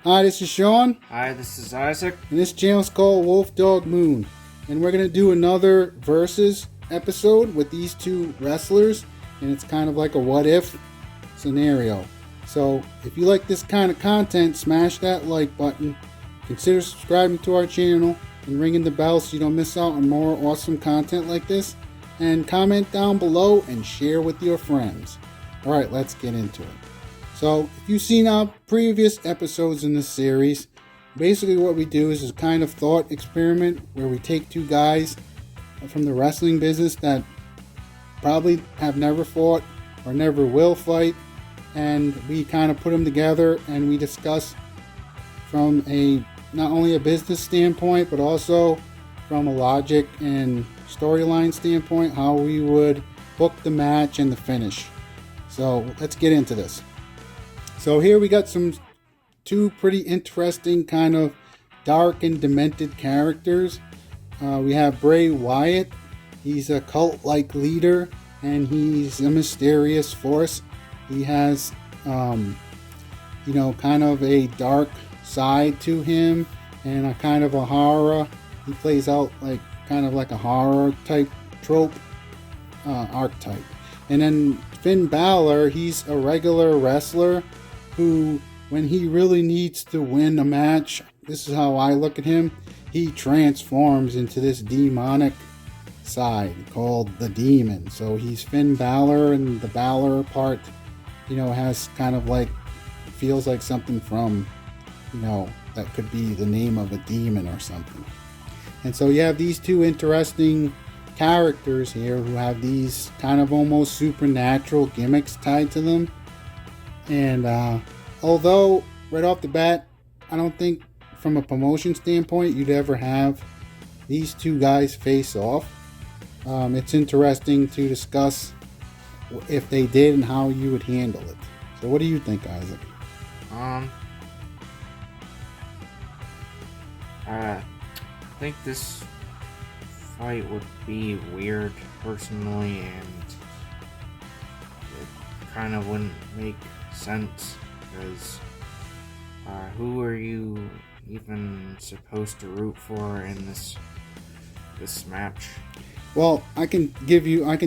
Hi, this is Sean, Hi, this is Isaac. and this channel is called Wolf Dog Moon. And we're going to do another Versus episode with these two wrestlers, and it's kind of like a what if scenario. So, if you like this kind of content, smash that like button, consider subscribing to our channel, and ringing the bell so you don't miss out on more awesome content like this, and comment down below and share with your friends. Alright, let's get into it. So, if you've seen our previous episodes in this series, basically what we do is a kind of thought experiment where we take two guys from the wrestling business that probably have never fought or never will fight, and we kind of put them together and we discuss from a not only a business standpoint but also from a logic and storyline standpoint how we would book the match and the finish. So let's get into this. So here we got two pretty interesting kind of dark and demented characters. We have Bray Wyatt. He's a cult-like leader and he's a mysterious force. He has, kind of a dark side to him and a kind of a horror. He plays out kind of like a horror type trope archetype. And then Finn Balor, he's a regular wrestler who, when he really needs to win a match, this is how I look at him, he transforms into this demonic side called the Demon. So he's Finn Balor, and the Balor part, has kind of feels like something from, that could be the name of a demon or something. And so you have these two interesting characters here who have these kind of almost supernatural gimmicks tied to them. And although right off the bat, I don't think from a promotion standpoint you'd ever have these two guys face off. It's interesting to discuss if they did and how you would handle it. So what do you think, Isaac? I think this fight would be weird personally, and it kind of wouldn't make sense because who are you even supposed to root for in this match? Well, I can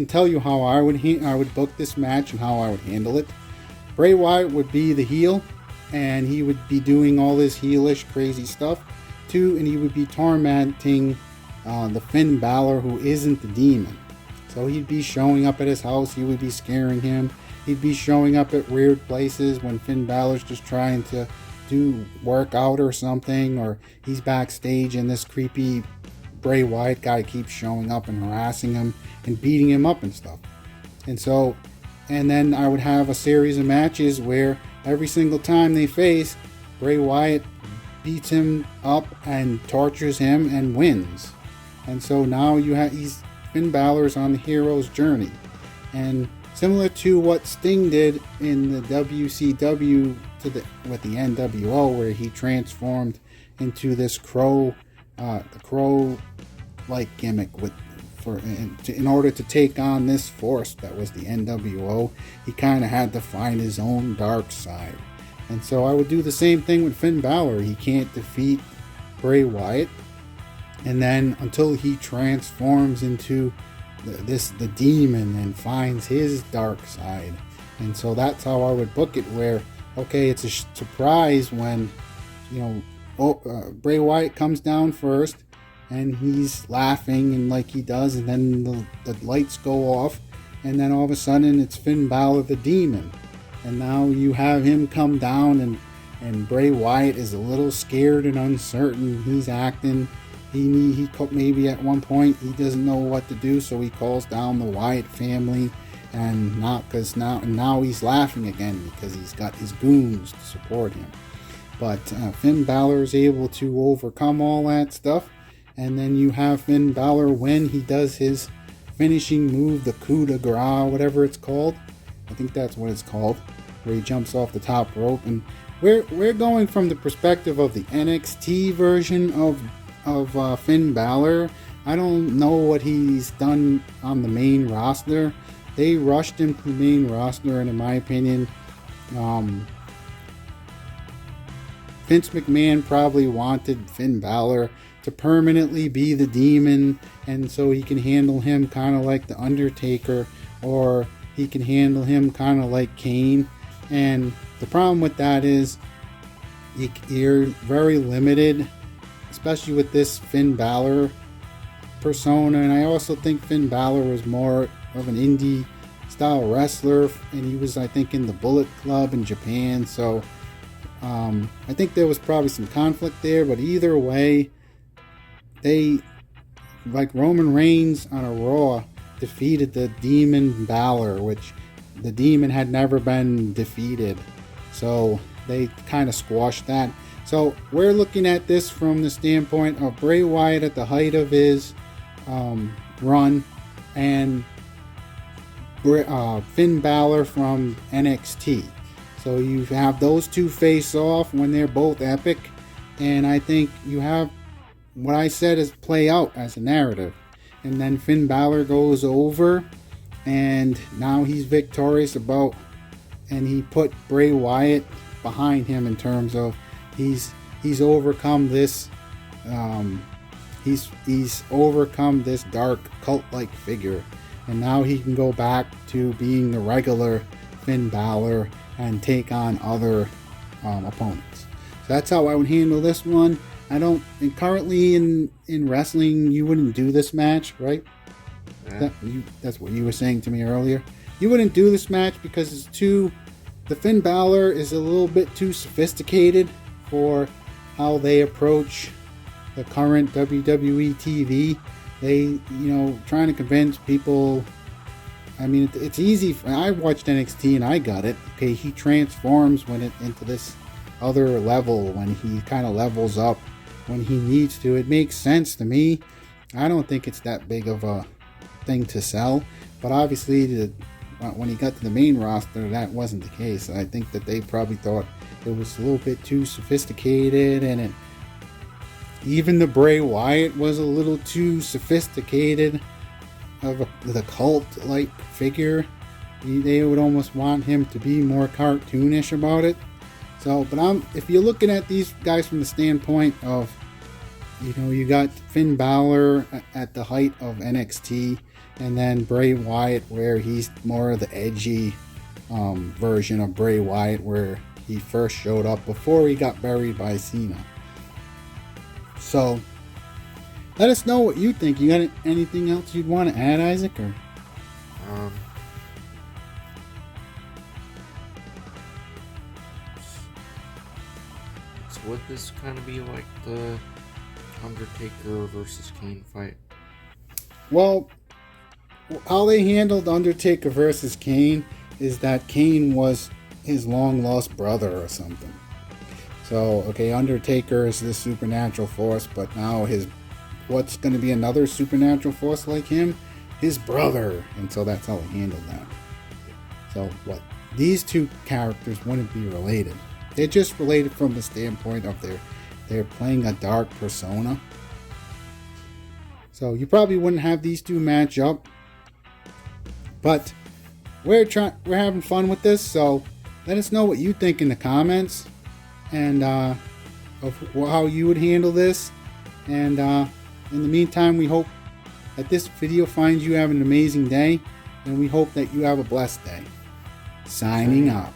tell you how I would book this match and how I would handle it. Bray Wyatt would be the heel, and he would be doing all this heelish crazy stuff too, and he would be tormenting the Finn Balor who isn't the Demon. So he'd be showing up at his house, he would be scaring him. He'd be showing up at weird places when Finn Balor's just trying to do workout or something, or he's backstage and this creepy Bray Wyatt guy keeps showing up and harassing him and beating him up and stuff. And then I would have a series of matches where every single time they face, Bray Wyatt beats him up and tortures him and wins. And so now Finn Balor's on the hero's journey. And similar to what Sting did in the WCW with the NWO, where he transformed into this crow-like gimmick in order to take on this force that was the NWO. He kind of had to find his own dark side. And so I would do the same thing with Finn Balor. He can't defeat Bray Wyatt, and then until he transforms into the Demon and finds his dark side. And so that's how I would book it, where okay, it's a surprise when Bray Wyatt comes down first and he's laughing and like he does, and then the lights go off, and then all of a sudden it's Finn Balor the Demon, and now you have him come down, and Bray Wyatt is a little scared and uncertain. He's acting, he maybe at one point he doesn't know what to do, so he calls down the Wyatt family, and now he's laughing again because he's got his goons to support him. But Finn Balor is able to overcome all that stuff, and then you have Finn Balor when he does his finishing move, the coup de grace, whatever it's called. I think that's what it's called, where he jumps off the top rope. And we're going from the perspective of the NXT version of Finn Balor. I don't know what he's done on the main roster. They rushed him to the main roster, and in my opinion, Vince McMahon probably wanted Finn Balor to permanently be the Demon, and so he can handle him kind of like the Undertaker, or he can handle him kind of like Kane. And the problem with that is you're very limited, especially with this Finn Balor persona. And I also think Finn Balor was more of an indie style wrestler, and he was, I think, in the Bullet Club in Japan. So I think there was probably some conflict there, but either way, they, like Roman Reigns on a Raw, defeated the Demon Balor, which the Demon had never been defeated. So they kind of squashed that. So we're looking at this from the standpoint of Bray Wyatt at the height of his run, and Finn Balor from NXT. So you have those two face off when they're both epic, and I think you have what I said is play out as a narrative. And then Finn Balor goes over, and now he's victorious and he put Bray Wyatt behind him in terms of he's overcome this he's overcome this dark cult-like figure, and now he can go back to being the regular Finn Balor and take on other opponents. So that's how I would handle this one. And currently in wrestling, you wouldn't do this match, right? Yeah. That's what you were saying to me earlier. You wouldn't do this match because the Finn Balor is a little bit too sophisticated for how they approach the current WWE TV. They, trying to convince people. I mean, it's easy. I watched NXT and I got it. Okay, he transforms into this other level when he kind of levels up when he needs to. It makes sense to me. I don't think it's that big of a thing to sell, but obviously when he got to the main roster, that wasn't the case. I think that they probably thought it was a little bit too sophisticated, and even the Bray Wyatt was a little too sophisticated of the cult-like figure. They would almost want him to be more cartoonish about it. So, but if you're looking at these guys from the standpoint of, you got Finn Balor at the height of NXT, and then Bray Wyatt where he's more of the edgy version of Bray Wyatt where he first showed up before he got buried by Cena. So, let us know what you think. You got anything else you'd want to add, Isaac? Or? So would this kind of be like the Undertaker versus Kane fight? Well, how they handled Undertaker versus Kane is that Kane was his long lost brother or something. So, okay, Undertaker is this supernatural force, but now what's going to be another supernatural force like him? His brother. And so that's how they handled that. So these two characters wouldn't be related. They're just related from the standpoint of they're playing a dark persona. So you probably wouldn't have these two match up. But we're having fun with this, so let us know what you think in the comments, and of how you would handle this. And in the meantime, we hope that this video finds you having an amazing day, and we hope that you have a blessed day. Signing out.